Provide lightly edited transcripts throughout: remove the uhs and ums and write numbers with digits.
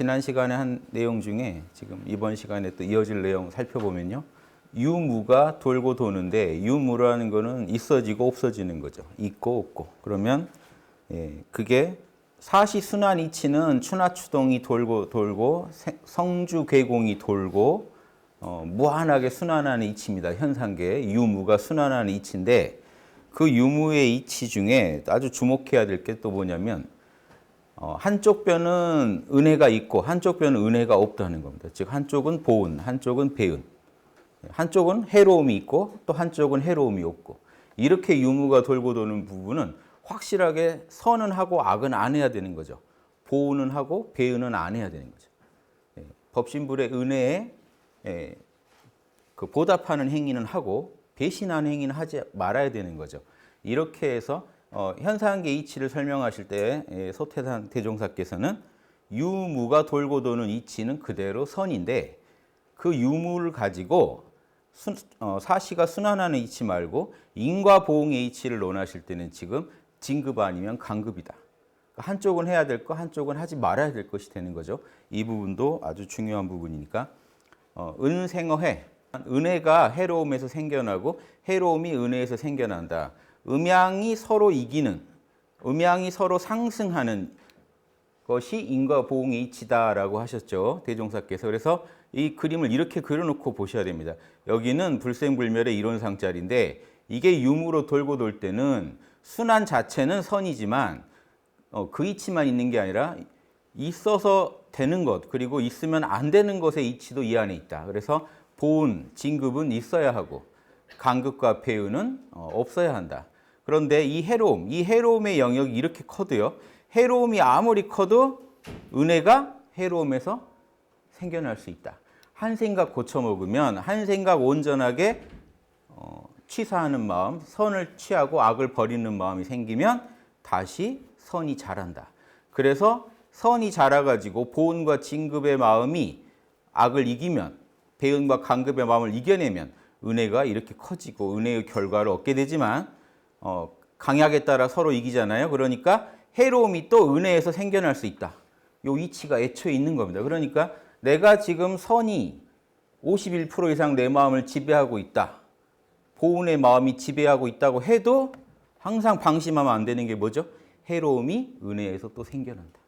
지난 시간에 한 내용 중에 지금 이번 시간에 또 이어질 내용 살펴보면요. 유무가 돌고 도는데 유무라는 거는 있어지고 없어지는 거죠. 있고 없고. 그러면 그게 사시순환 이치는 추나추동이 돌고 성주괴공이 돌고 무한하게 순환하는 이치입니다. 현상계 유무가 순환하는 이치인데 그 유무의 이치 중에 아주 주목해야 될 게 또 뭐냐면 한쪽 뼈는 은혜가 있고 한쪽 뼈는 은혜가 없다는 겁니다. 즉 한쪽은 보은, 한쪽은 배은. 한쪽은 해로움이 있고 또 한쪽은 해로움이 없고 이렇게 유무가 돌고 도는 부분은 확실하게 선은 하고 악은 안 해야 되는 거죠. 보은은 하고 배은은 안 해야 되는 거죠. 법신불의 은혜에 그 보답하는 행위는 하고 배신하는 행위는 하지 말아야 되는 거죠. 이렇게 해서 현상계 이치를 설명하실 때 소태산 대종사께서는 유무가 돌고 도는 이치는 그대로 선인데 그 유무를 가지고 사시가 순환하는 이치 말고 인과 보응의 이치를 논하실 때는 지금 진급 아니면 강급이다. 한쪽은 해야 될 거, 한쪽은 하지 말아야 될 것이 되는 거죠. 이 부분도 아주 중요한 부분이니까 은생어해, 은혜가 해로움에서 생겨나고 해로움이 은혜에서 생겨난다. 음양이 서로 이기는, 음양이 서로 상승하는 것이 인과 보응의 이치다라고 하셨죠. 대종사께서. 그래서 이 그림을 이렇게 그려놓고 보셔야 됩니다. 여기는 불생불멸의 이론상짜리인데 이게 유무로 돌고 돌 때는 순환 자체는 선이지만 그 이치만 있는 게 아니라 있어서 되는 것 그리고 있으면 안 되는 것의 이치도 이 안에 있다. 그래서 보은, 진급은 있어야 하고 강급과 폐유는 없어야 한다. 그런데 이 해로움의 영역이 이렇게 커도요. 해로움이 아무리 커도 은혜가 해로움에서 생겨날 수 있다. 한 생각 고쳐먹으면 한 생각 온전하게 취사하는 마음, 선을 취하고 악을 버리는 마음이 생기면 다시 선이 자란다. 그래서 선이 자라가지고 보은과 진급의 마음이 악을 이기면 배은과 강급의 마음을 이겨내면 은혜가 이렇게 커지고 은혜의 결과를 얻게 되지만 강약에 따라 서로 이기잖아요. 그러니까 해로움이 또 은혜에서 생겨날 수 있다. 요 이치가 애초에 있는 겁니다. 그러니까 내가 지금 선이 51% 이상 내 마음을 지배하고 있다. 보은의 마음이 지배하고 있다고 해도 항상 방심하면 안 되는 게 뭐죠? 해로움이 은혜에서 또 생겨난다.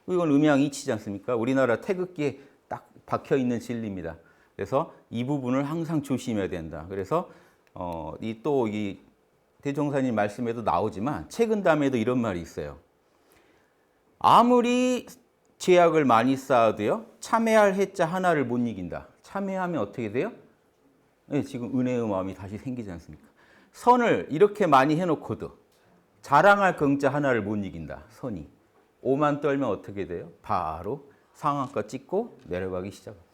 이건 음양이치지 않습니까? 우리나라 태극기에 딱 박혀있는 진리입니다. 그래서 이 부분을 항상 조심해야 된다. 그래서 이 대종사님 말씀에도 나오지만 최근 담에도 이런 말이 있어요. 아무리 죄악을 많이 쌓아도요. 참회할 해자 하나를 못 이긴다. 참회하면 어떻게 돼요? 네, 지금 은혜의 마음이 다시 생기지 않습니까? 선을 이렇게 많이 해놓고도 자랑할 긍자 하나를 못 이긴다. 선이. 오만 떨면 어떻게 돼요? 바로 상한가 찍고 내려가기 시작합니다.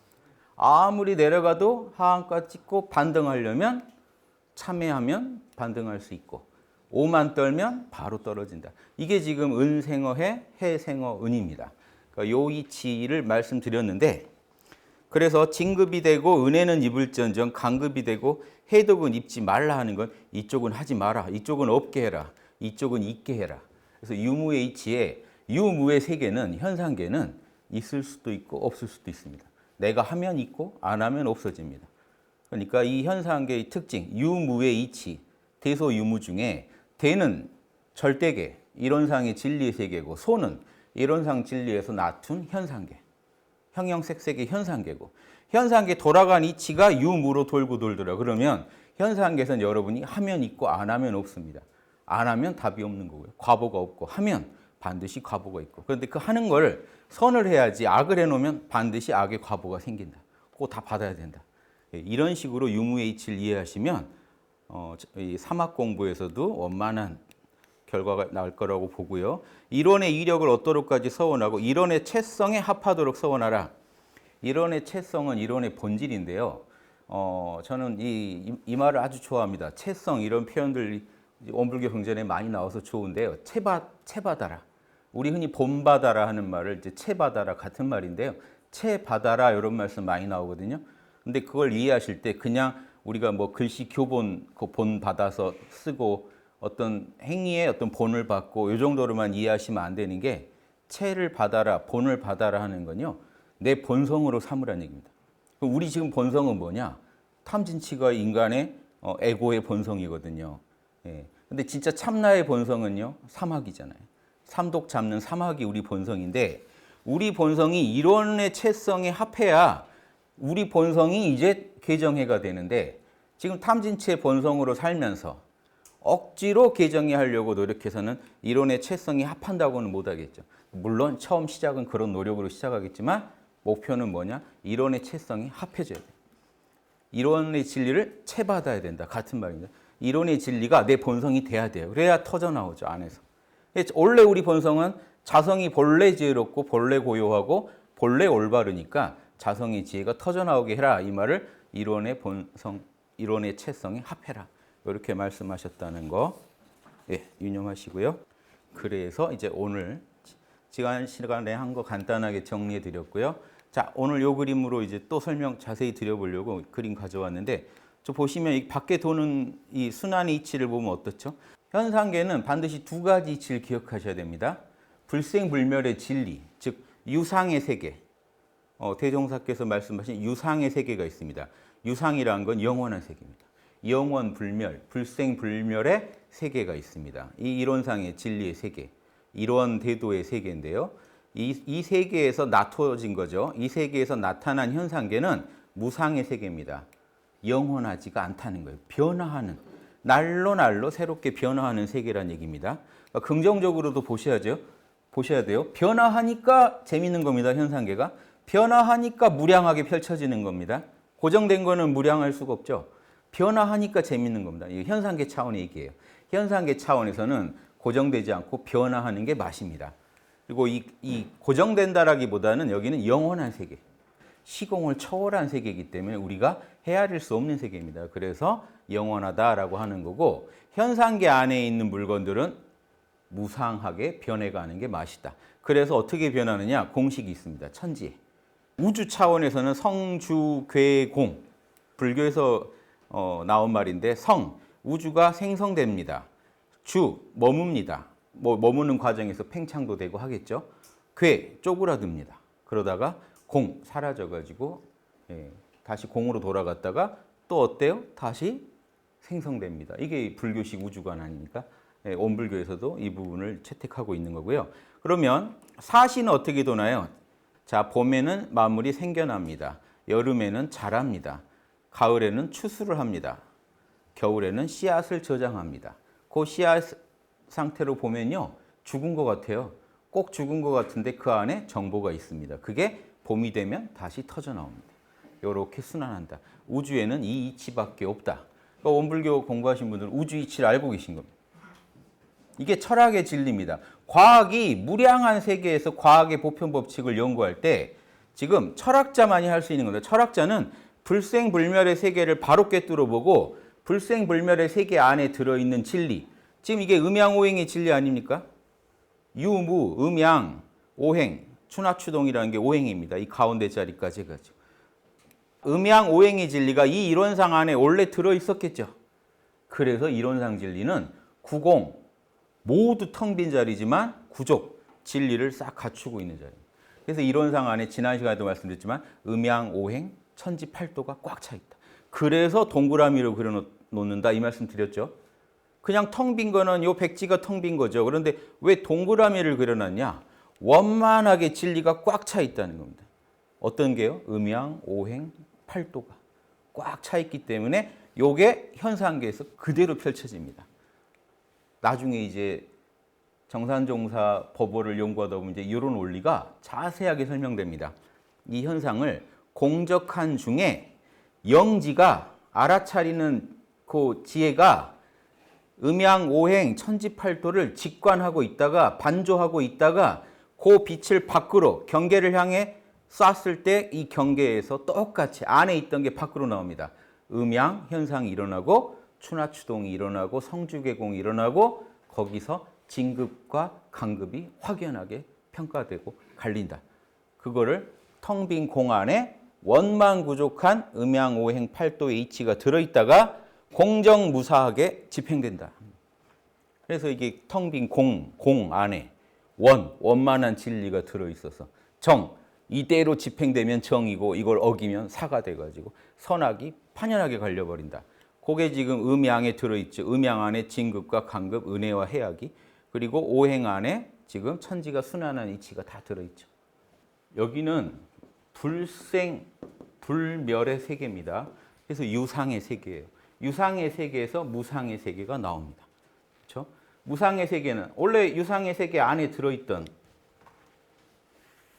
아무리 내려가도 하한가 찍고 반등하려면 참회하면 반등할 수 있고 오만 떨면 바로 떨어진다. 이게 지금 은생어해, 해생어 은입니다. 그러니까 요 이치를 말씀드렸는데 그래서 진급이 되고 은혜는 입을지언정 강급이 되고 해독은 입지 말라 하는 건 이쪽은 하지 마라. 이쪽은 없게 해라. 이쪽은 있게 해라. 그래서 유무의 이치에 유무의 세계는 현상계는 있을 수도 있고 없을 수도 있습니다. 내가 하면 있고 안 하면 없어집니다. 그러니까 이 현상계의 특징, 유무의 이치, 대소유무 중에 대는 절대계, 이론상의 진리의 세계고 소는 이론상 진리에서 나툰 현상계, 형형색색의 현상계고 현상계 돌아간 이치가 유무로 돌고 돌더라. 그러면 현상계에서는 여러분이 하면 있고 안 하면 없습니다. 안 하면 답이 없는 거고요. 과보가 없고 하면 반드시 과보가 있고 그런데 그 하는 걸 선을 해야지 악을 해놓으면 반드시 악의 과보가 생긴다. 그거 다 받아야 된다. 이런 식으로 유무의 이치를 이해하시면 이 사막 공부에서도 원만한 결과가 나올 거라고 보고요. 이론의 이력을 얻도록까지 서원하고 이론의 채성에 합하도록 서원하라. 이론의 채성은 이론의 본질인데요. 저는 이 말을 아주 좋아합니다. 채성 이런 표현들이 원불교 경전에 많이 나와서 좋은데요. 채받아라. 우리 흔히 본받아라 하는 말을 이제 채받아라 같은 말인데요. 채받아라 이런 말씀 많이 나오거든요. 근데 그걸 이해하실 때 그냥 우리가 뭐 글씨 교본 그 본 받아서 쓰고 어떤 행위에 어떤 본을 받고 이 정도로만 이해하시면 안 되는 게 채를 받아라, 본을 받아라 하는 건요. 내 본성으로 삼으라는 얘기입니다. 그럼 우리 지금 본성은 뭐냐? 탐진치가 인간의 에고의 본성이거든요. 예. 근데 진짜 참나의 본성은요, 삼학이잖아요. 삼독 잡는 삼학이 우리 본성인데, 우리 본성이 이론의 채성에 합해야 우리 본성이 이제 개정해가 되는데, 지금 탐진치의 본성으로 살면서 억지로 개정해 하려고 노력해서는 이론의 채성이 합한다고는 못하겠죠. 물론 처음 시작은 그런 노력으로 시작하겠지만 목표는 뭐냐? 이론의 채성이 합해져야 돼. 이론의 진리를 채받아야 된다. 같은 말입니다. 이론의 진리가 내 본성이 돼야 돼요. 그래야 터져나오죠, 안에서. 원래 우리 본성은 자성이 본래 지혜롭고 본래 고요하고 본래 올바르니까 자성의 지혜가 터져나오게 해라. 이 말을 이론의 본성, 이론의 채성에 합해라. 이렇게 말씀하셨다는 거 유념하시고요. 그래서 이제 오늘 시간에 한 거 간단하게 정리해 드렸고요. 자, 오늘 요 그림으로 이제 또 설명 자세히 드려보려고 그림 가져왔는데, 저 보시면 이 밖에 도는 이 순환의 이치를 보면 어떻죠? 현상계는 반드시 두 가지 이치를 기억하셔야 됩니다. 불생불멸의 진리, 즉 유상의 세계. 대종사께서 말씀하신 유상의 세계가 있습니다. 유상이라는 건 영원한 세계입니다. 영원 불멸, 불생불멸의 세계가 있습니다. 이 이론상의 진리의 세계, 이론 대도의 세계인데요. 이 세계에서 나토진 거죠. 이 세계에서 나타난 현상계는 무상의 세계입니다. 영원하지가 않다는 거예요. 변화하는, 날로 새롭게 변화하는 세계란 얘기입니다. 그러니까 긍정적으로도 보셔야 돼요. 변화하니까 재밌는 겁니다. 현상계가. 변화하니까 무량하게 펼쳐지는 겁니다. 고정된 거는 무량할 수가 없죠. 변화하니까 재밌는 겁니다. 이 현상계 차원의 얘기예요. 현상계 차원에서는 고정되지 않고 변화하는 게 맛입니다. 그리고 이 고정된다라기보다는 여기는 영원한 세계, 시공을 초월한 세계이기 때문에 우리가 헤아릴 수 없는 세계입니다. 그래서 영원하다라고 하는 거고, 현상계 안에 있는 물건들은 무상하게 변해가는 게 맛이다. 그래서 어떻게 변하느냐? 공식이 있습니다. 천지. 우주 차원에서는 성, 주, 괴, 공. 불교에서 나온 말인데, 성, 우주가 생성됩니다. 주, 머뭅니다. 머무는 과정에서 팽창도 되고 하겠죠. 괴, 쪼그라듭니다. 그러다가 공, 사라져가지고 다시 공으로 돌아갔다가 또 어때요? 다시 생성됩니다. 이게 불교식 우주관 아닙니까? 온불교에서도 이 부분을 채택하고 있는 거고요. 그러면 사시는 어떻게 도나요? 자, 봄에는 만물이 생겨납니다. 여름에는 자랍니다. 가을에는 추수를 합니다. 겨울에는 씨앗을 저장합니다. 그 씨앗 상태로 보면요, 죽은 것 같아요. 꼭 죽은 것 같은데 그 안에 정보가 있습니다. 그게 봄이 되면 다시 터져 나옵니다. 이렇게 순환한다. 우주에는 이 이치밖에 없다. 그러니까 원불교 공부하신 분들은 우주 이치를 알고 계신 겁니다. 이게 철학의 진리입니다. 과학이 무량한 세계에서 과학의 보편 법칙을 연구할 때 지금 철학자만이 할 수 있는 겁니다. 철학자는 불생불멸의 세계를 바로 꿰뚫어 보고 불생불멸의 세계 안에 들어있는 진리, 지금 이게 음양오행의 진리 아닙니까? 유무, 음양, 오행, 추나추동이라는 게 오행입니다. 이 가운데 자리까지 해가지고. 음양오행의 진리가 이 이론상 안에 원래 들어있었겠죠. 그래서 이론상 진리는 구공, 모두 텅 빈 자리지만 구족, 진리를 싹 갖추고 있는 자리입니다. 그래서 이론상 안에 지난 시간에도 말씀드렸지만 음양오행, 천지팔도가 꽉 차 있다. 그래서 동그라미로 그려놓는다 이 말씀 드렸죠. 그냥 텅 빈 거는 요 백지가 텅 빈 거죠. 그런데 왜 동그라미를 그려놨냐? 원만하게 진리가 꽉 차 있다는 겁니다. 어떤 게요? 음양, 오행, 팔도가 꽉 차 있기 때문에 요게 현상계에서 그대로 펼쳐집니다. 나중에 이제 정산종사 법어를 연구하다 보면 이제 이런 원리가 자세하게 설명됩니다. 이 현상을 공적한 중에 영지가 알아차리는 그 지혜가 음양, 오행, 천지팔도를 직관하고 있다가 반조하고 있다가 그 빛을 밖으로 경계를 향해 쐈을 때 이 경계에서 똑같이 안에 있던 게 밖으로 나옵니다. 음양 현상이 일어나고 추나추동이 일어나고 성주계공이 일어나고 거기서 진급과 강급이 확연하게 평가되고 갈린다. 그거를 텅 빈 공 안에 원만구족한 음양오행 팔도의 이치가 들어있다가 공정무사하게 집행된다. 그래서 이게 텅 빈 공 안에 원만한 진리가 들어있어서 정, 이대로 집행되면 정이고 이걸 어기면 사가 돼가지고 선악이 판연하게 갈려버린다. 그게 지금 음양에 들어있죠. 음양 안에 진급과 간급, 은혜와 해악이, 그리고 오행 안에 지금 천지가 순환한 이치가 다 들어있죠. 여기는 불생, 불멸의 세계입니다. 그래서 유상의 세계예요. 유상의 세계에서 무상의 세계가 나옵니다. 그렇죠? 무상의 세계는 원래 유상의 세계 안에 들어있던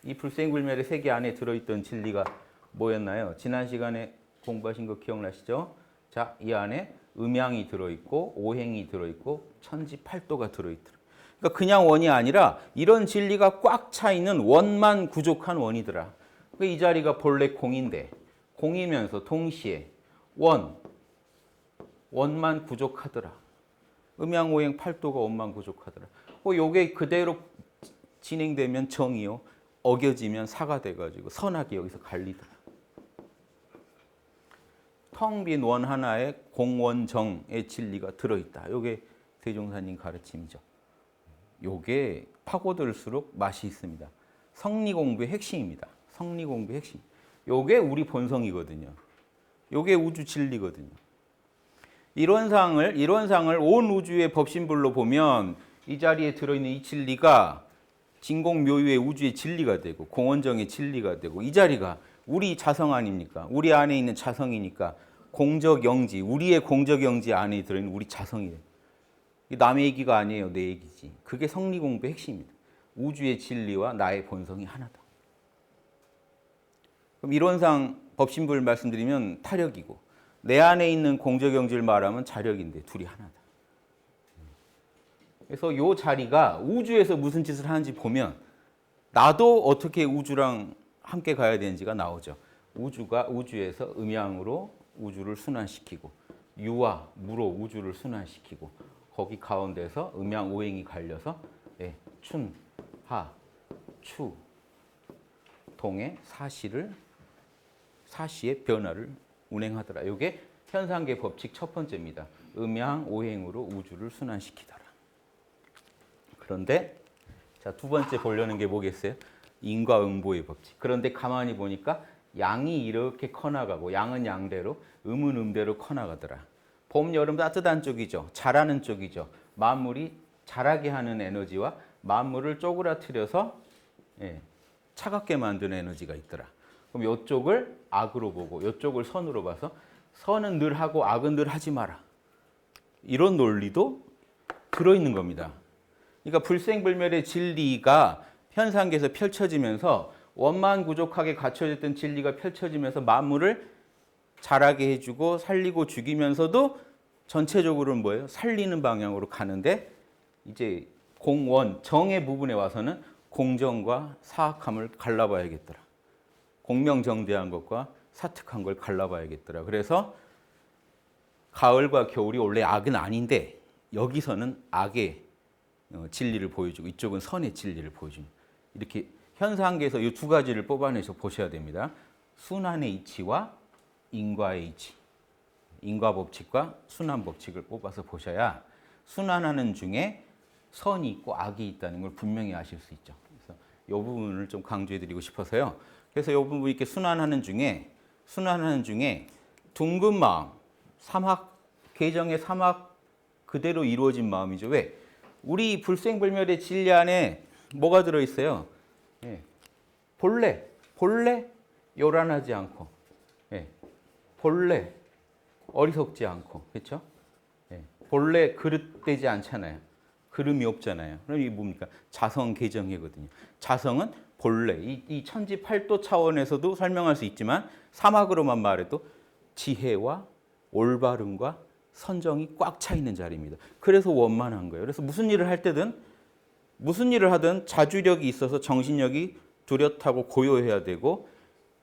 이 불생불멸의 세계 안에 들어있던 진리가 뭐였나요? 지난 시간에 공부하신 거 기억나시죠? 자, 이 안에 음양이 들어있고 오행이 들어있고 천지팔도가 들어있더라. 그러니까 그냥 원이 아니라 이런 진리가 꽉 차 있는 원만 부족한 원이더라. 이 자리가 본래 공인데 공이면서 동시에 원만 부족하더라. 음양 오행 팔도가 원만 부족하더라. 요게 그대로 진행되면 정이요. 어겨지면 사가 돼가지고 선악이 여기서 갈리더라. 텅 빈 원 하나에 공원정의 진리가 들어있다. 요게 대종사님 가르침이죠. 요게 파고들수록 맛이 있습니다. 성리공부의 핵심입니다. 성리공부의 핵심. 요게 우리 본성이거든요. 요게 우주 진리거든요. 이론상을 온 우주의 법신불로 보면 이 자리에 들어있는 이 진리가 진공묘유의 우주의 진리가 되고 공원정의 진리가 되고 이 자리가 우리 자성 아닙니까? 우리 안에 있는 자성이니까 공적영지, 우리의 공적영지 안에 들어있는 우리 자성이 돼요. 남의 얘기가 아니에요. 내 얘기지. 그게 성리공부의 핵심입니다. 우주의 진리와 나의 본성이 하나다. 그럼 이론상 법신불 말씀드리면 타력이고 내 안에 있는 공적영지를 말하면 자력인데 둘이 하나다. 그래서 이 자리가 우주에서 무슨 짓을 하는지 보면 나도 어떻게 우주랑 함께 가야 되는지가 나오죠. 우주가 우주에서 음양으로 우주를 순환시키고 유와 무로 우주를 순환시키고 거기 가운데서 음양 오행이 갈려서 춘, 하, 추, 동의 사시의 변화를 운행하더라. 이게 현상계 법칙 첫 번째입니다. 음양 오행으로 우주를 순환시키더라. 그런데 자, 두 번째 보려는 게 뭐겠어요? 인과응보의 법칙. 그런데 가만히 보니까 양이 이렇게 커나가고 양은 양대로 음은 음대로 커나가더라. 봄, 여름 따뜻한 쪽이죠. 자라는 쪽이죠. 만물이 자라게 하는 에너지와 만물을 쪼그라뜨려서 차갑게 만드는 에너지가 있더라. 그럼 이쪽을 악으로 보고 이쪽을 선으로 봐서 선은 늘 하고 악은 늘 하지 마라. 이런 논리도 들어있는 겁니다. 그러니까 불생불멸의 진리가 현상계에서 펼쳐지면서 원만 부족하게 갖춰졌던 진리가 펼쳐지면서 만물을 자라게 해주고 살리고 죽이면서도 전체적으로는 뭐예요? 살리는 방향으로 가는데 이제 공원, 정의 부분에 와서는 공정과 사악함을 갈라봐야겠더라. 공명정대한 것과 사특한 걸 갈라봐야겠더라. 그래서 가을과 겨울이 원래 악은 아닌데 여기서는 악의 진리를 보여주고 이쪽은 선의 진리를 보여줍니다. 이렇게 현상계에서 이 두 가지를 뽑아내서 보셔야 됩니다. 순환의 이치와 인과의 이치. 인과 법칙과 순환 법칙을 뽑아서 보셔야 순환하는 중에 선이 있고 악이 있다는 걸 분명히 아실 수 있죠. 그래서 이 부분을 좀 강조해 드리고 싶어서요. 그래서 이 부분 이렇게 순환하는 중에 둥근 마음, 삼학 계정의 삼학 그대로 이루어진 마음이죠. 왜? 우리 불생불멸의 진리 안에 뭐가 들어 있어요? 본래 요란하지 않고, 본래 어리석지 않고, 그렇죠? 본래 그릇되지 않잖아요. 그름이 없잖아요. 그럼 이게 뭡니까? 자성 계정이거든요. 자성은 본래 이 천지팔도 차원에서도 설명할 수 있지만 사막으로만 말해도 지혜와 올바름과 선정이 꽉 차 있는 자리입니다. 그래서 원만한 거예요. 그래서 무슨 일을 할 때든 무슨 일을 하든 자주력이 있어서 정신력이 뚜렷하고 고요해야 되고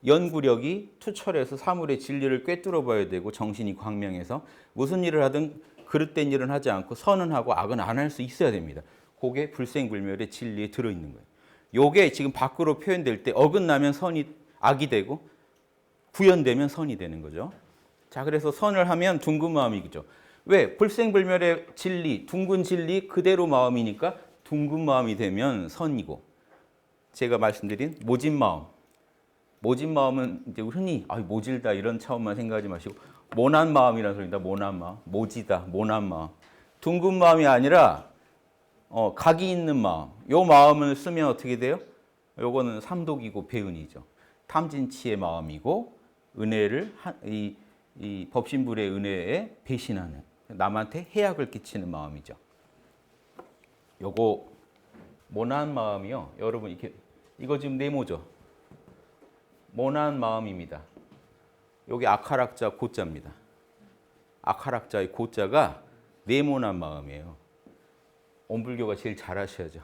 연구력이 투철해서 사물의 진리를 꿰뚫어 봐야 되고 정신이 광명해서 무슨 일을 하든 그릇된 일은 하지 않고 선은 하고 악은 안 할 수 있어야 됩니다. 그게 불생불멸의 진리에 들어있는 거예요. 요게 지금 밖으로 표현될 때 어긋나면 선이 악이 되고 구현되면 선이 되는 거죠. 자, 그래서 선을 하면 둥근 마음이죠. 왜? 불생불멸의 진리, 둥근 진리 그대로 마음이니까 둥근 마음이 되면 선이고 제가 말씀드린 모진 마음, 모진 마음은 이제 흔히 모질다 이런 차원만 생각하지 마시고 모난 마음이라는 소리입니다. 모난 마음, 모지다, 모난 마음. 둥근 마음이 아니라 각이 있는 마음. 요 마음을 쓰면 어떻게 돼요? 요거는 삼독이고 배은이죠. 탐진치의 마음이고 은혜를 이 법신불의 은혜에 배신하는 남한테 해악을 끼치는 마음이죠. 요거 모난 마음이요. 여러분 이거 지금 네모죠. 모난 마음입니다. 여기 아카락자 고자입니다. 아카락자의 고자가 네모난 마음이에요. 온불교가 제일 잘하셔야죠.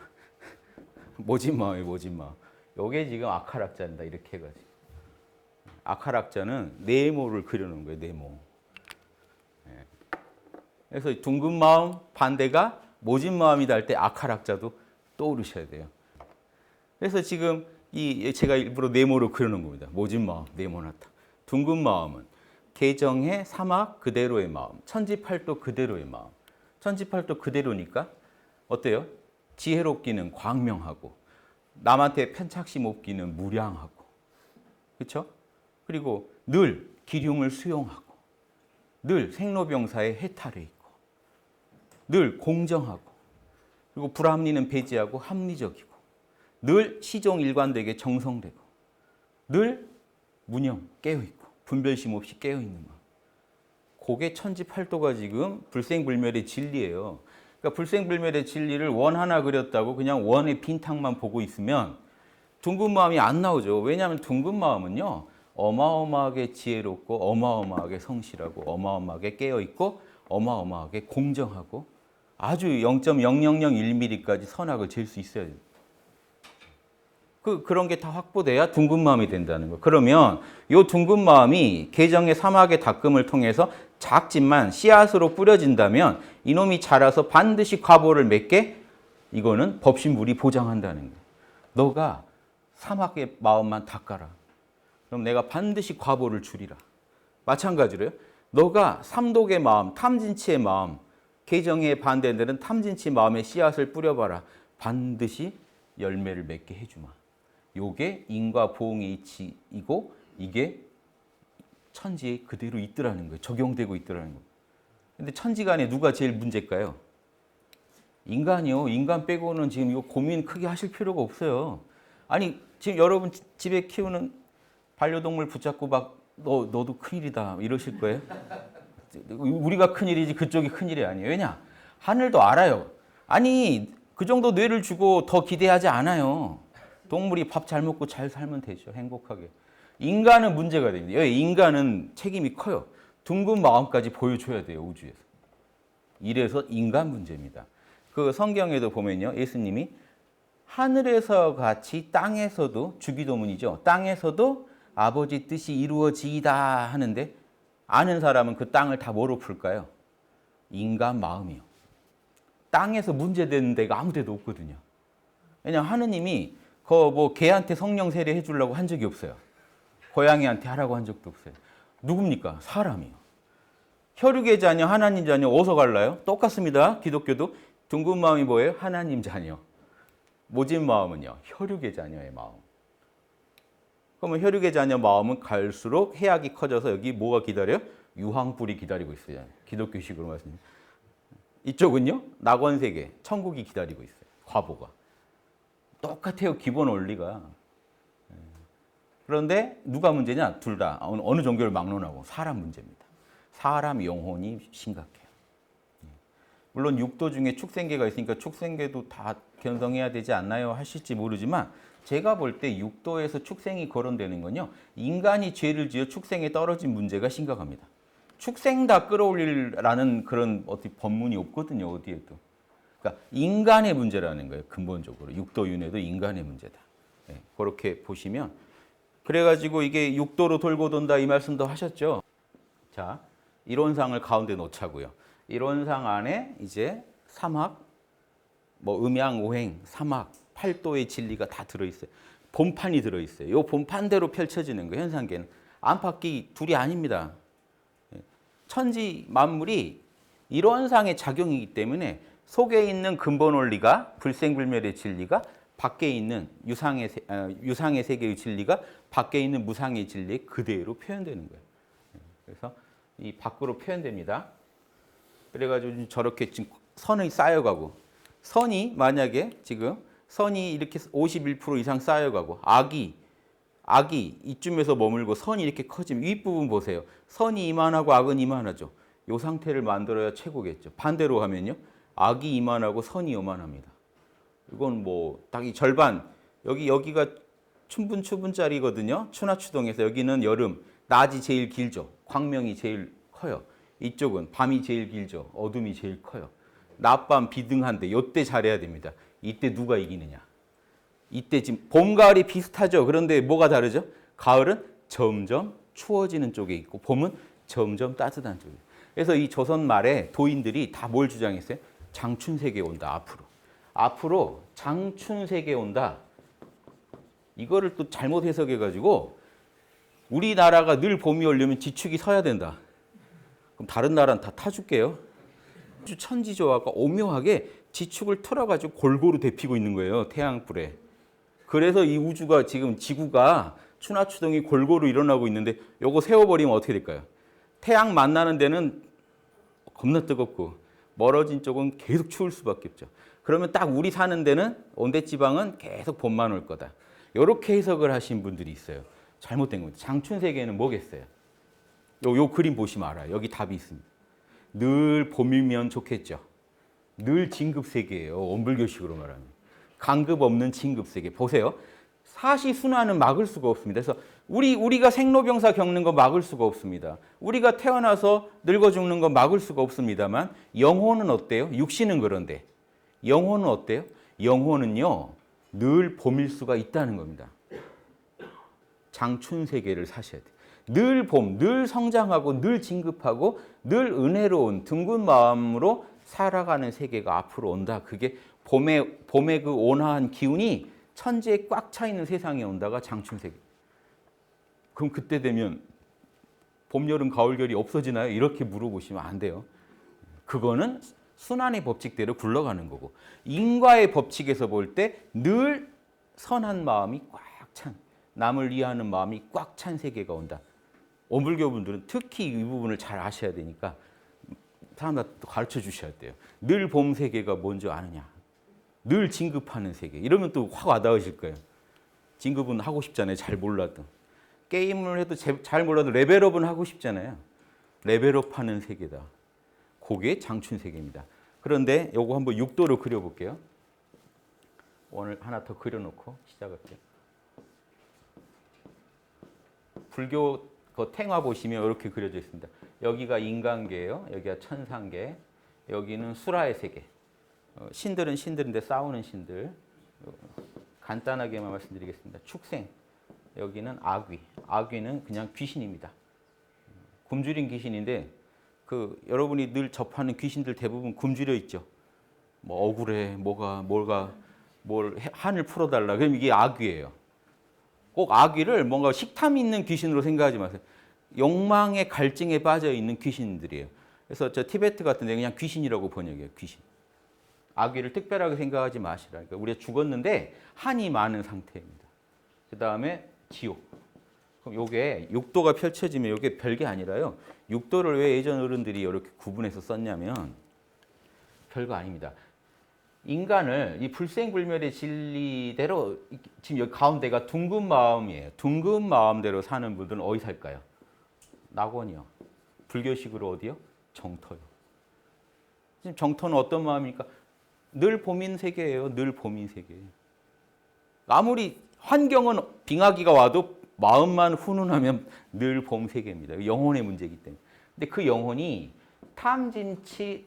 모진 마음이에요, 모진 마음. 요게 지금 아카락자입니다. 이렇게 해가지고. 아카락자는 네모를 그려놓은 거예요, 네모. 그래서 둥근 마음 반대가 모진 마음이다 할 때 아카락자도 떠오르셔야 돼요. 그래서 지금 제가 일부러 네모를 그려놓은 겁니다. 모진 마음, 네모나다. 둥근 마음은 개정의 사막 그대로의 마음, 천지팔도 그대로의 마음. 천지팔도 그대로니까 어때요? 지혜롭기는 광명하고 남한테 편착심 없기는 무량하고 그렇죠? 그리고 늘 기륭을 수용하고 늘 생로병사에 해탈해 있고 늘 공정하고 그리고 불합리는 배제하고 합리적이고 늘 시종일관되게 정성되고 늘 무념 깨어있고 분별심 없이 깨어있는 마음. 그게 천지팔도가 지금 불생불멸의 진리예요. 그러니까 불생불멸의 진리를 원 하나 그렸다고 그냥 원의 빈탁만 보고 있으면 둥근 마음이 안 나오죠. 왜냐하면 둥근 마음은요. 어마어마하게 지혜롭고 어마어마하게 성실하고 어마어마하게 깨어있고 어마어마하게 공정하고 아주 0.0001mm까지 선악을 잴 수 있어야 돼요. 그런 게 다 확보돼야 둥근 마음이 된다는 거. 그러면 이 둥근 마음이 개정의 사막의 닦음을 통해서 작지만 씨앗으로 뿌려진다면 이놈이 자라서 반드시 과보를 맺게 이거는 법신불이 보장한다는 거예요. 너가 사막의 마음만 닦아라. 그럼 내가 반드시 과보를 주리라. 마찬가지로요. 너가 삼독의 마음, 탐진치의 마음, 개정에 반대되는 탐진치 마음의 씨앗을 뿌려봐라. 반드시 열매를 맺게 해주마. 요게 인과 보응의 이치이고 이게 천지에 그대로 있더라는 거예요. 적용되고 있더라는 거예요. 근데 천지간에 누가 제일 문제일까요? 인간이요. 인간 빼고는 지금 이거 고민 크게 하실 필요가 없어요. 아니 지금 여러분 집에 키우는 반려동물 붙잡고 막 너도 큰일이다 이러실 거예요? 우리가 큰일이지 그쪽이 큰일이 아니에요. 왜냐? 하늘도 알아요. 아니 그 정도 뇌를 주고 더 기대하지 않아요. 동물이 밥 잘 먹고 잘 살면 되죠. 행복하게. 인간은 문제가 됩니다. 인간은 책임이 커요. 둥근 마음까지 보여줘야 돼요. 우주에서. 이래서 인간 문제입니다. 그 성경에도 보면요. 예수님이 하늘에서 같이 땅에서도 주기도문이죠. 땅에서도 아버지 뜻이 이루어지이다 하는데 아는 사람은 그 땅을 다 뭐로 풀까요? 인간 마음이요. 땅에서 문제되는 데가 아무 데도 없거든요. 왜냐하면 하느님이 개한테 성령 세례해 주려고 한 적이 없어요. 고양이한테 하라고 한 적도 없어요. 누굽니까? 사람이요. 혈육의 자녀, 하나님 자녀 어디서 갈라요? 똑같습니다. 기독교도 둥근 마음이 뭐예요? 하나님 자녀. 모진 마음은요. 혈육의 자녀의 마음. 그러면 혈육의 자녀 마음은 갈수록 해악이 커져서 여기 뭐가 기다려요? 유황불이 기다리고 있어요. 기독교식으로 말씀드리면. 이쪽은요. 낙원세계, 천국이 기다리고 있어요. 과보가. 똑같아요. 기본 원리가. 그런데 누가 문제냐? 둘 다. 어느 종교를 막론하고 사람 문제입니다. 사람 영혼이 심각해요. 물론 육도 중에 축생계가 있으니까 축생계도 다 견성해야 되지 않나요? 하실지 모르지만 제가 볼 때 육도에서 축생이 거론되는 건요. 인간이 죄를 지어 축생에 떨어진 문제가 심각합니다. 축생 다 끌어올리라는 그런 어떤 법문이 없거든요. 어디에도. 그러니까 인간의 문제라는 거예요. 근본적으로. 육도윤회도 인간의 문제다. 네, 그렇게 보시면 그래가지고 이게 육도로 돌고 돈다 이 말씀도 하셨죠. 자, 이론상을 가운데 놓자고요. 이론상 안에 이제 사막, 음양, 오행, 사막, 팔도의 진리가 다 들어있어요. 본판이 들어있어요. 이 본판대로 펼쳐지는 거예요. 현상계는. 안팎이 둘이 아닙니다. 천지 만물이 이론상의 작용이기 때문에 속에 있는 근본 원리가 불생불멸의 진리가 밖에 있는 유상의 세계의 진리가 밖에 있는 무상의 진리에 그대로 표현되는 거예요. 그래서 이 밖으로 표현됩니다. 그래가지고 저렇게 지금 선이 쌓여가고, 선이 만약에 지금 선이 이렇게 51% 이상 쌓여가고, 악이 이쯤에서 머물고 선이 이렇게 커지면 윗부분 보세요. 선이 이만하고 악은 이만하죠. 이 상태를 만들어야 최고겠죠. 반대로 하면요, 악이 이만하고 선이 요만합니다. 이건 뭐 딱 이 절반, 여기가 춘분짜리거든요. 추나추동에서 여기는 여름, 낮이 제일 길죠. 광명이 제일 커요. 이쪽은 밤이 제일 길죠. 어둠이 제일 커요. 낮밤 비등한데 이때 잘해야 됩니다. 이때 누가 이기느냐. 이때 지금 봄, 가을이 비슷하죠. 그런데 뭐가 다르죠? 가을은 점점 추워지는 쪽에 있고 봄은 점점 따뜻한 쪽에. 그래서 이 조선 말에 도인들이 다 뭘 주장했어요? 장춘세계 온다, 앞으로. 앞으로 장춘세계 온다. 이거를 또 잘못 해석해가지고 우리나라가 늘 봄이 오려면 지축이 서야 된다. 그럼 다른 나라는 다 타줄게요. 천지조화가 오묘하게 지축을 틀어가지고 골고루 데피고 있는 거예요. 태양불에. 그래서 이 우주가 지금 지구가 추나추동이 골고루 일어나고 있는데 요거 세워버리면 어떻게 될까요? 태양 만나는 데는 겁나 뜨겁고 멀어진 쪽은 계속 추울 수밖에 없죠. 그러면 딱 우리 사는 데는 온대지방은 계속 봄만 올 거다. 이렇게 해석을 하신 분들이 있어요. 잘못된 겁니다. 장춘세계는 뭐겠어요? 요 그림 보시면 알아요. 여기 답이 있습니다. 늘 봄이면 좋겠죠. 늘 진급세계예요. 원불교식으로 말하면. 강급 없는 진급세계. 보세요. 사시순환은 막을 수가 없습니다. 그래서 우리가 생로병사 겪는 거 막을 수가 없습니다. 우리가 태어나서 늙어 죽는 거 막을 수가 없습니다만 영혼은 어때요? 육신은 그런데 영혼은 어때요? 영혼은요. 늘 봄일 수가 있다는 겁니다. 장춘세계를 사셔야 돼요. 늘 봄, 늘 성장하고 늘 진급하고 늘 은혜로운 둥근 마음으로 살아가는 세계가 앞으로 온다. 그게 봄의 그 온화한 기운이 천지에 꽉 차 있는 세상에 온다가 장춘세계. 그럼 그때 되면 봄, 여름, 가을, 겨울이 없어지나요? 이렇게 물어보시면 안 돼요. 그거는 순환의 법칙대로 굴러가는 거고 인과의 법칙에서 볼 때 늘 선한 마음이 꽉 찬, 남을 이해하는 마음이 꽉 찬 세계가 온다. 원불교 분들은 특히 이 부분을 잘 아셔야 되니까 사람들한테 가르쳐 주셔야 돼요. 늘 봄 세계가 뭔지 아느냐. 늘 진급하는 세계. 이러면 또 확 와닿으실 거예요. 진급은 하고 싶잖아요. 잘 몰라도. 게임을 해도 잘 몰라도 레벨업은 하고 싶잖아요. 레벨업하는 세계다. 그게 장춘세계입니다. 그런데 요거 한번 6도로 그려볼게요. 오늘 하나 더 그려놓고 시작할게요. 불교 그 탱화 보시면 이렇게 그려져 있습니다. 여기가 인간계예요. 여기가 천상계. 여기는 수라의 세계. 신들은 신들인데 싸우는 신들. 간단하게만 말씀드리겠습니다. 축생. 여기는 악귀. 악귀는 그냥 귀신입니다. 굶주린 귀신인데 여러분이 늘 접하는 귀신들 대부분 굶주려 있죠. 뭐 억울해, 한을 풀어달라. 그럼 이게 악귀예요. 꼭 악귀를 뭔가 식탐 있는 귀신으로 생각하지 마세요. 욕망의 갈증에 빠져 있는 귀신들이에요. 그래서 저 티베트 같은 데 그냥 귀신이라고 번역해요. 귀신. 악귀를 특별하게 생각하지 마시라. 그러니까 우리가 죽었는데 한이 많은 상태입니다. 그 다음에 지옥. 그럼 요게 6도가 펼쳐지면 요게 별게 아니라요. 6도를 왜 예전 어른들이 이렇게 구분해서 썼냐면 별거 아닙니다. 인간을 이 불생불멸의 진리대로 지금 여기 가운데가 둥근 마음이에요. 둥근 마음대로 사는 분들은 어디 살까요? 낙원이요. 불교식으로 어디요? 정토요. 지금 정토는 어떤 마음입니까? 늘 봄인 세계예요. 늘 봄인 세계. 아무리 환경은 빙하기가 와도 마음만 훈훈하면 늘 봄 세계입니다. 영혼의 문제이기 때문에. 근데 그 영혼이 탐진치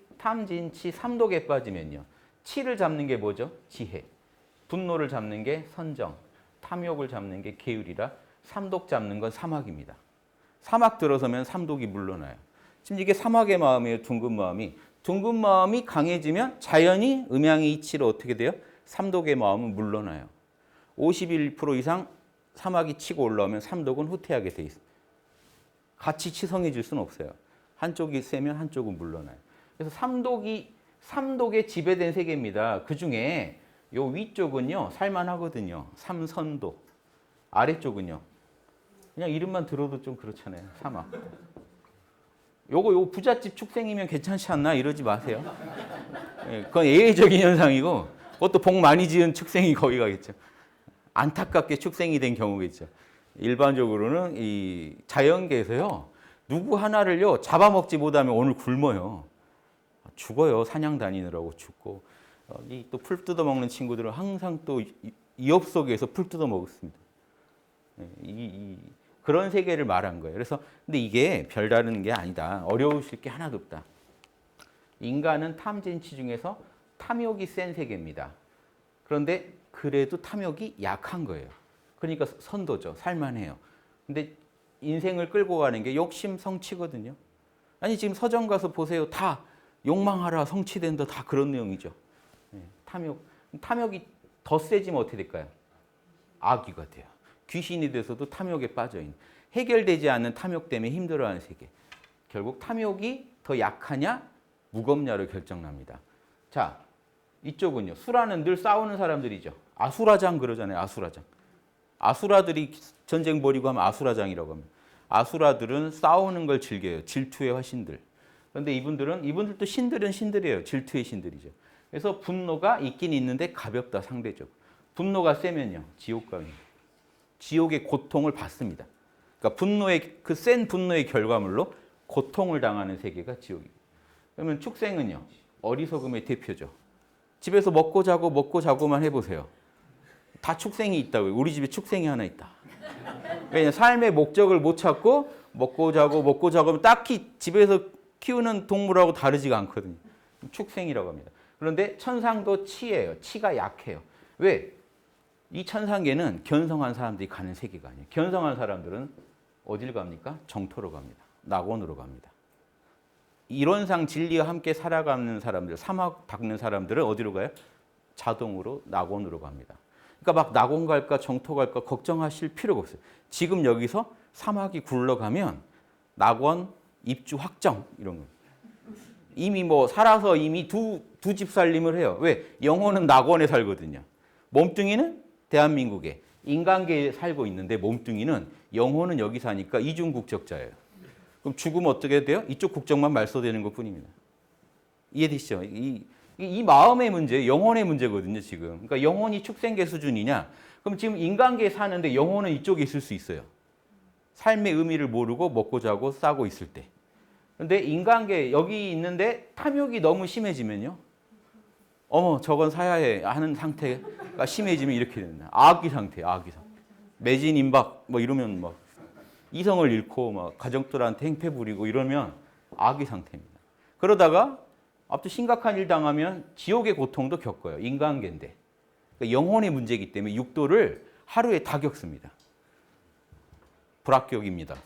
삼독에 빠지면요. 치를 잡는 게 뭐죠? 지혜. 분노를 잡는 게 선정. 탐욕을 잡는 게 계율이라 삼독 잡는 건 사막입니다. 사막 들어서면 삼독이 물러나요. 지금 이게 사막의 마음이에요. 둥근 마음이. 둥근 마음이 강해지면 자연히 음양의 이치로 어떻게 돼요? 삼독의 마음은 물러나요. 51% 이상 사막이 치고 올라오면 삼독은 후퇴하게 돼 있어요. 같이 치성해질 수는 없어요. 한쪽이 세면 한쪽은 물러나요. 그래서 삼독에 지배된 세계입니다. 그중에 요 위쪽은요 살만하거든요. 삼선도. 아래쪽은요 그냥 이름만 들어도 좀 그렇잖아요. 사막. 요 부잣집 축생이면 괜찮지 않나 이러지 마세요. 예, 그건 예외적인 현상이고 그것도 복 많이 지은 축생이 거기 가겠죠. 안타깝게 축생이 된 경우겠죠. 일반적으로는 이 자연계에서요 누구 하나를요 잡아먹지 못하면 오늘 굶어요. 죽어요. 사냥 다니느라고 죽고. 이 또 풀 뜯어먹는 친구들은 항상 또 이업 속에서 풀 뜯어먹었습니다. 그런 세계를 말한 거예요. 그래서 근데 이게 별다른 게 아니다. 어려우실 게 하나도 없다. 인간은 탐진치 중에서 탐욕이 센 세계입니다. 그런데 그래도 탐욕이 약한 거예요. 그러니까 선도죠. 살만해요. 근데 인생을 끌고 가는 게 욕심 성취거든요. 아니 지금 서점 가서 보세요. 다 욕망하라 성취된다 다 그런 내용이죠. 탐욕이 더 세지면 어떻게 될까요? 악귀가 돼요. 귀신이 돼서도 탐욕에 빠져 있는. 해결되지 않는 탐욕 때문에 힘들어하는 세계. 결국 탐욕이 더 약하냐 무겁냐로 결정납니다. 자, 이쪽은요. 수라는 늘 싸우는 사람들이죠. 아수라장 그러잖아요. 아수라장. 아수라들이 전쟁 벌이고 하면 아수라장이라고 합니다. 아수라들은 싸우는 걸 즐겨요. 질투의 화신들. 그런데 이분들도 신들은 신들이에요. 질투의 신들이죠. 그래서 분노가 있긴 있는데 가볍다 상대적으로. 분노가 세면요. 지옥 가요. 지옥의 고통을 받습니다. 그러니까 그 센 분노의 결과물로 고통을 당하는 세계가 지옥이에요. 그러면 축생은요. 어리석음의 대표죠. 집에서 먹고 자고만 해보세요. 다 축생이 있다고요. 우리 집에 축생이 하나 있다. 왜냐하면 삶의 목적을 못 찾고 먹고 자고 딱히 집에서 키우는 동물하고 다르지가 않거든요. 축생이라고 합니다. 그런데 천상도 치예요. 치가 약해요. 왜? 이 천상계는 견성한 사람들이 가는 세계가 아니에요. 견성한 사람들은 어딜 갑니까? 정토로 갑니다. 낙원으로 갑니다. 이론상 진리와 함께 살아가는 사람들, 사막 닦는 사람들은 어디로 가요? 자동으로 낙원으로 갑니다. 그러니까 막 낙원 갈까 정토 갈까 걱정하실 필요가 없어요. 지금 여기서 사막이 굴러가면 낙원 입주 확정 이런 거. 이미 살아서 이미 두 집 살림을 해요. 왜? 영혼은 낙원에 살거든요. 몸뚱이는 대한민국에 인간계에 살고 있는데 몸뚱이는 영혼은 여기 사니까 이중국적자예요. 그럼 죽으면 어떻게 돼요? 이쪽 국적만 말소되는 것뿐입니다. 이해되시죠? 이 마음의 문제, 영혼의 문제거든요, 지금. 그러니까 영혼이 축생계 수준이냐? 그럼 지금 인간계에 사는데 영혼은 이쪽에 있을 수 있어요. 삶의 의미를 모르고 먹고 자고 싸고 있을 때. 근데 인간계 여기 있는데 탐욕이 너무 심해지면요. 어머, 저건 사야 해 하는 상태가 심해지면 이렇게 된다. 악귀 상태, 악귀 상태. 매진 임박 이러면 이성을 잃고 가족들한테 행패 부리고 이러면 악귀 상태입니다. 그러다가 앞서 심각한 일 당하면 지옥의 고통도 겪어요. 인간계인데. 그러니까 영혼의 문제이기 때문에 육도를 하루에 다 겪습니다. 불합격입니다.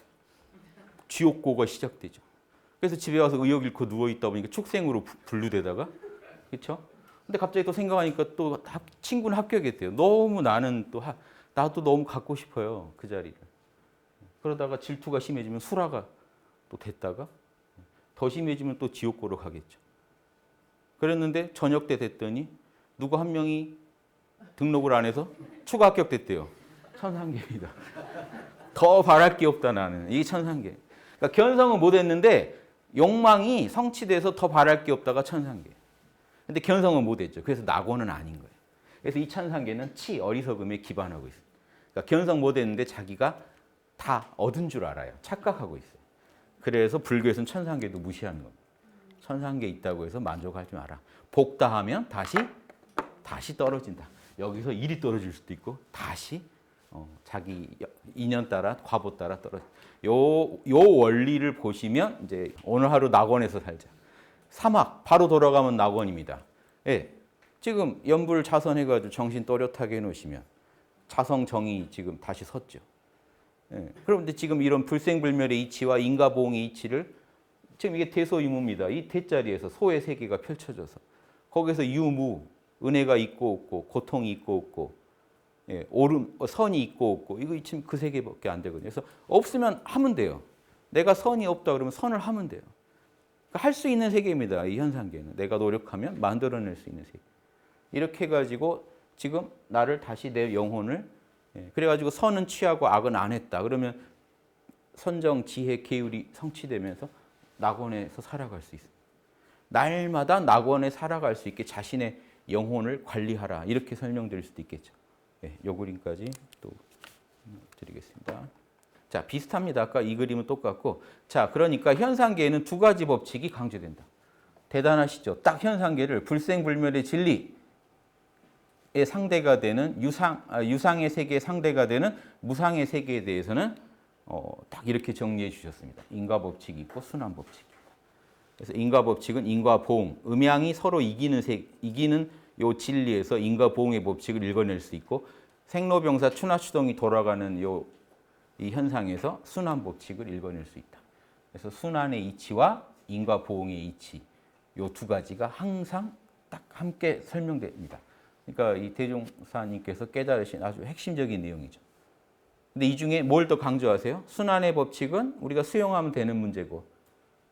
지옥고가 시작되죠. 그래서 집에 와서 의욕 잃고 누워있다 보니까 축생으로 분류되다가 그렇죠? 근데 갑자기 또 생각하니까 또 친구는 합격했대요. 너무 나도 너무 갖고 싶어요. 그 자리를. 그러다가 질투가 심해지면 수라가 또 됐다가 더 심해지면 또 지옥고로 가겠죠. 그랬는데 저녁 때 됐더니 누구 한 명이 등록을 안 해서 추가 합격됐대요. 천상계입니다. 더 바랄 게 없다 나는. 이게 천상계. 그러니까 견성은 못했는데 욕망이 성취돼서 더 바랄 게 없다가 천상계. 근데 견성은 못했죠. 그래서 낙원은 아닌 거예요. 그래서 이 천상계는 어리석음에 기반하고 있어요. 그러니까 견성 못했는데 자기가 다 얻은 줄 알아요. 착각하고 있어요. 그래서 불교에서는 천상계도 무시하는 겁니다. 천상계 있다고 해서 만족하지 마라. 복다 하면 다시 떨어진다. 여기서 일이 떨어질 수도 있고 다시 자기 인연 따라 과보 따라 떨어져. 요 원리를 보시면 이제 오늘 하루 낙원에서 살자. 사막 바로 돌아가면 낙원입니다. 예. 지금 연불 자선해가지고 정신 또렷하게 해놓으시면 자성정이 지금 다시 섰죠. 예. 그런데 지금 이런 불생불멸의 이치와 인가보응의 이치를 지금 이게 대소유무입니다. 이 대자리에서 소의 세계가 펼쳐져서 거기서 유무, 은혜가 있고 없고 고통이 있고 없고 예, 선이 있고 없고 이거 지금 그 세계밖에 안 되거든요. 그래서 없으면 하면 돼요. 내가 선이 없다 그러면 선을 하면 돼요. 그러니까 할 수 있는 세계입니다. 이 현상계는. 내가 노력하면 만들어낼 수 있는 세계. 이렇게 해가지고 지금 나를 다시 내 영혼을 그래가지고 선은 취하고 악은 안 했다. 그러면 선정, 지혜, 계율이 성취되면서 낙원에서 살아갈 수 있습니다. 날마다 낙원에 살아갈 수 있게 자신의 영혼을 관리하라. 이렇게 설명드릴 수도 있겠죠. 요 그림까지 또 드리겠습니다. 자, 비슷합니다. 아까 이 그림은 똑같고. 자, 그러니까 현상계에는 두 가지 법칙이 강조된다. 대단하시죠? 딱 현상계를 불생불멸의 진리의 상대가 되는 유상의 세계의 상대가 되는 무상의 세계에 대해서는 딱 이렇게 정리해 주셨습니다. 인과 법칙이 있고 순환 법칙. 그래서 인과 법칙은 인과 보응, 음양이 서로 이기는 요 진리에서 인과 보응의 법칙을 읽어낼 수 있고 생로병사 추나추동이 돌아가는 이 현상에서 순환 법칙을 읽어낼 수 있다. 그래서 순환의 이치와 인과 보응의 이치, 요 두 가지가 항상 딱 함께 설명됩니다. 그러니까 이 대종사님께서 깨달으신 아주 핵심적인 내용이죠. 근데 이 중에 뭘 더 강조하세요? 순환의 법칙은 우리가 수용하면 되는 문제고,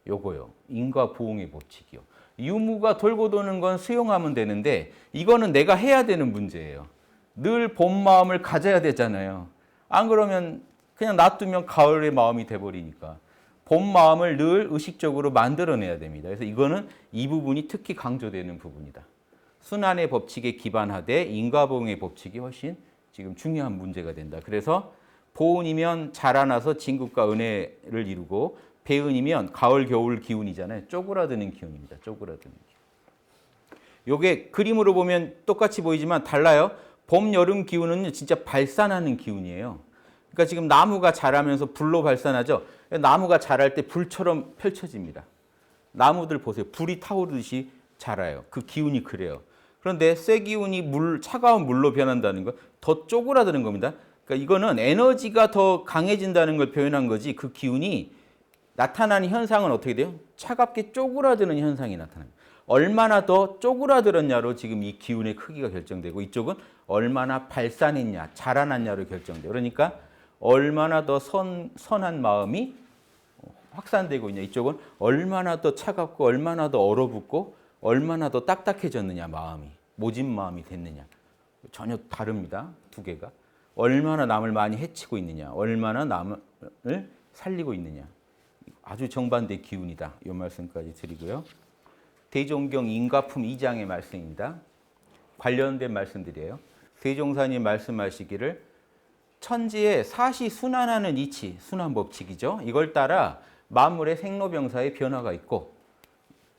요거요. 인과 보응의 법칙이요. 유무가 돌고 도는 건 수용하면 되는데 이거는 내가 해야 되는 문제예요. 늘 봄 마음을 가져야 되잖아요. 안 그러면 그냥 놔두면 가을의 마음이 돼버리니까 봄 마음을 늘 의식적으로 만들어내야 됩니다. 그래서 이거는 이 부분이 특히 강조되는 부분이다. 순환의 법칙에 기반하되 인과보응의 법칙이 훨씬 지금 중요한 문제가 된다. 그래서 보은이면 자라나서 진국과 은혜를 이루고 배은이면 가을 겨울 기운이잖아요. 쪼그라드는 기운입니다. 쪼그라드는 기운. 요게 그림으로 보면 똑같이 보이지만 달라요. 봄 여름 기운은 진짜 발산하는 기운이에요. 그러니까 지금 나무가 자라면서 불로 발산하죠. 나무가 자랄 때 불처럼 펼쳐집니다. 나무들 보세요. 불이 타오르듯이 자라요. 그 기운이 그래요. 그런데 쇠 기운이 차가운 물로 변한다는 거 더 쪼그라드는 겁니다. 그러니까 이거는 에너지가 더 강해진다는 걸 표현한 거지 그 기운이 나타나는 현상은 어떻게 돼요? 차갑게 쪼그라드는 현상이 나타납니다. 얼마나 더 쪼그라들었냐로 지금 이 기운의 크기가 결정되고 이쪽은 얼마나 발산했냐, 자라났냐로 결정돼요. 그러니까 얼마나 더 선한 마음이 확산되고 있냐. 이쪽은 얼마나 더 차갑고 얼마나 더 얼어붙고 얼마나 더 딱딱해졌느냐 마음이. 모진 마음이 됐느냐. 전혀 다릅니다. 두 개가. 얼마나 남을 많이 해치고 있느냐. 얼마나 남을 살리고 있느냐. 아주 정반대 기운이다. 이 말씀까지 드리고요. 대종경 인과품 2장의 말씀입니다. 관련된 말씀들이에요. 대종사님 말씀하시기를 천지에 사시 순환하는 이치, 순환 법칙이죠. 이걸 따라 만물의 생로병사의 변화가 있고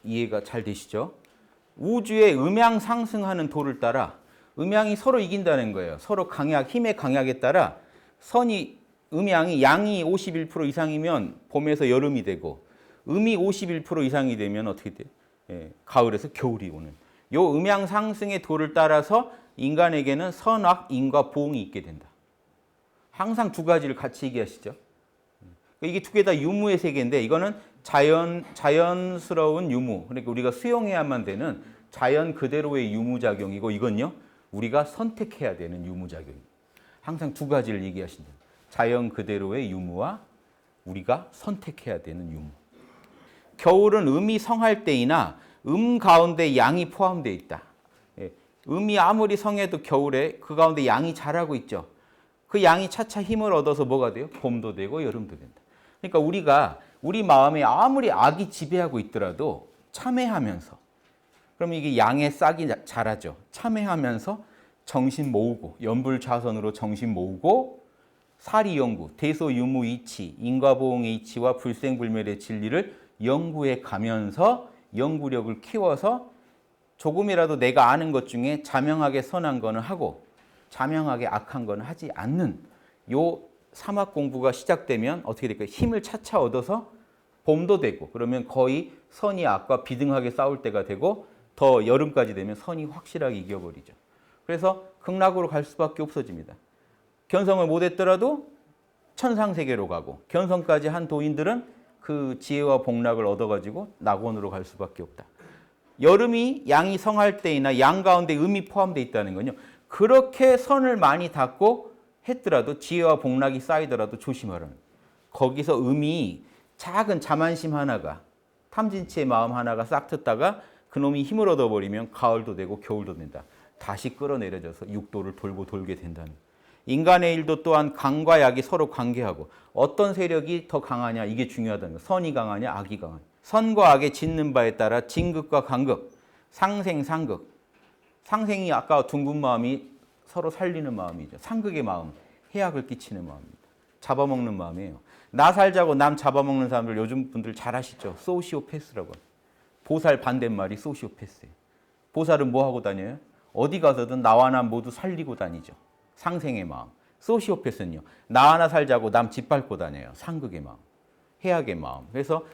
이해가 잘 되시죠? 우주의 음양 상승하는 도를 따라 음양이 서로 이긴다는 거예요. 서로 힘의 강약에 따라 음양이 양이 51% 이상이면 봄에서 여름이 되고 음이 51% 이상이 되면 어떻게 돼요? 가을에서 겨울이 오는. 요 음양 상승의 도를 따라서 인간에게는 선악, 인과 보응이 있게 된다. 항상 두 가지를 같이 얘기하시죠. 이게 두 개 다 유무의 세계인데 이거는 자연스러운 유무. 그러니까 우리가 수용해야만 되는 자연 그대로의 유무작용이고 이건요. 우리가 선택해야 되는 유무작용입니다. 항상 두 가지를 얘기하신다. 자연 그대로의 유무와 우리가 선택해야 되는 유무. 겨울은 음이 성할 때이나 가운데 양이 포함되어 있다. 음이 아무리 성해도 겨울에 그 가운데 양이 자라고 있죠. 그 양이 차차 힘을 얻어서 뭐가 돼요? 봄도 되고 여름도 된다. 그러니까 우리 마음에 아무리 악이 지배하고 있더라도 참회하면서 그럼 이게 양의 싹이 자라죠. 참회하면서 정신 모으고 연불좌선으로 정신 모으고 사리연구, 대소유무이치, 인과보응의 이치와 불생불멸의 진리를 연구해 가면서 연구력을 키워서 조금이라도 내가 아는 것 중에 자명하게 선한 거는 하고 자명하게 악한 거는 하지 않는 요 사막 공부가 시작되면 어떻게 될까요? 힘을 차차 얻어서 봄도 되고 그러면 거의 선이 악과 비등하게 싸울 때가 되고 더 여름까지 되면 선이 확실하게 이겨버리죠. 그래서 극락으로 갈 수밖에 없어집니다. 견성을 못했더라도 천상세계로 가고 견성까지 한 도인들은 그 지혜와 복락을 얻어가지고 낙원으로 갈 수밖에 없다. 여름이 양이 성할 때이나 양 가운데 음이 포함되어 있다는 건요. 그렇게 선을 많이 닦고 했더라도 지혜와 복락이 쌓이더라도 조심하라는 거기서 음이 작은 자만심 하나가 탐진치의 마음 하나가 싹 텄다가 그놈이 힘을 얻어버리면 가을도 되고 겨울도 된다. 다시 끌어내려져서 육도를 돌고 돌게 된다는 거예요. 인간의 일도 또한 강과 약이 서로 관계하고 어떤 세력이 더 강하냐 이게 중요하다는 거예요. 선이 강하냐 악이 강하냐. 선과 악의 짓는 바에 따라 진극과 간극, 상생, 상극. 상생이 아까 둥근 마음이 서로 살리는 마음이죠. 상극의 마음, 해악을 끼치는 마음입니다. 잡아먹는 마음이에요. 나 살자고 남 잡아먹는 사람들 요즘 분들 잘 아시죠? 소시오패스라고. 보살 반대말이 소시오패스예요. 보살은 뭐 하고 다녀요? 어디 가서든 나와 남 모두 살리고 다니죠. 상생의 마음. 소시오패스는요. 나 하나 살자고 남 짓밟고 다녀요. 상극의 마음. 해악의 마음. 그래서